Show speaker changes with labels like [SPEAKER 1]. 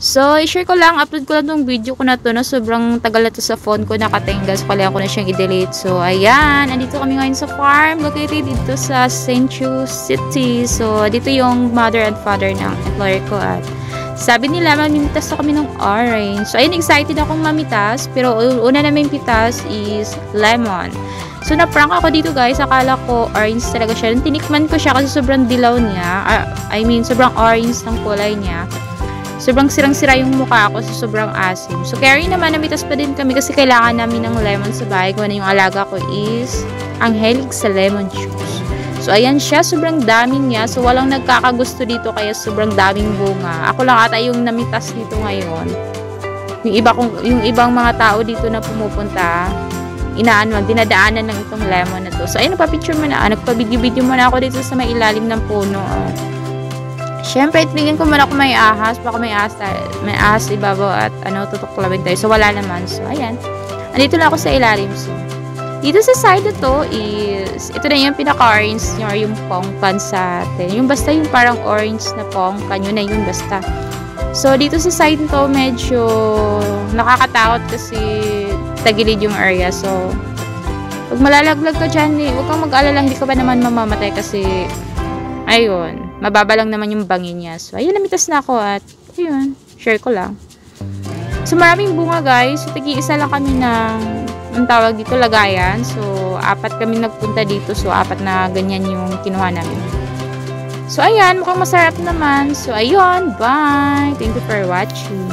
[SPEAKER 1] So, i-share ko lang, upload ko lang tong video ko na to na sobrang tagal na to sa phone ko, nakatinggal. So, kailangan ko na siyang i-delete. So, ayan, andito kami ngayon sa farm, located dito sa Senchu City. So, dito yung mother and father ng employer ko at sabi nila, mamimitas na kami ng orange. So, ayun, excited akong mamitas, pero una namin pitas is lemon. So, na-prank ako dito guys, akala ko orange talaga siya. Tinikman ko siya kasi sobrang dilaw niya, sobrang orange ng kulay niya. Sobrang sirang-sira yung mukha ko sa sobrang asim. So, carry naman, namitas pa din kami kasi kailangan namin ng lemon sa bahay. Kung ano yung alaga ko is ang hilig sa lemon juice. So, ayan siya. Sobrang daming niya. So, walang nagkakagusto dito kaya sobrang daming bunga. Ako lang ata yung namitas dito ngayon. Yung ibang mga tao dito na pumupunta, dinadaanan ng itong lemon na to. So, ayun, nagpa-picture mo na. Nagpa-video-video mo na ako dito sa may ilalim ng puno. Siyempre, tingin ko muna kung may ahas. Baka may ahas ibabaw at tutuklawin tayo. So, wala naman. So, ayan. Andito lang ako sa ilalim. So, dito sa side na to is, ito na yung pinaka-orange nyo or yung pongkan sa atin. Yung basta yung parang orange na pongkan, yun na yung basta. So, dito sa side to, medyo nakakatakot kasi tagilid yung area. So, pag malalaglag ka dyan, huwag kang mag-alala, hindi ka ba naman mamamatay kasi, ayun, mababa lang naman yung bangin niya. So, ayun, namitas na ako at, ayun, share ko lang. So, maraming bunga guys. So, tigi-isa lang kami ang tawag dito, lagayan. So, 4 kami nagpunta dito. So, 4 na ganyan yung kinuha namin. So, ayan, mukhang masarap naman. So, ayun, bye! Thank you for watching.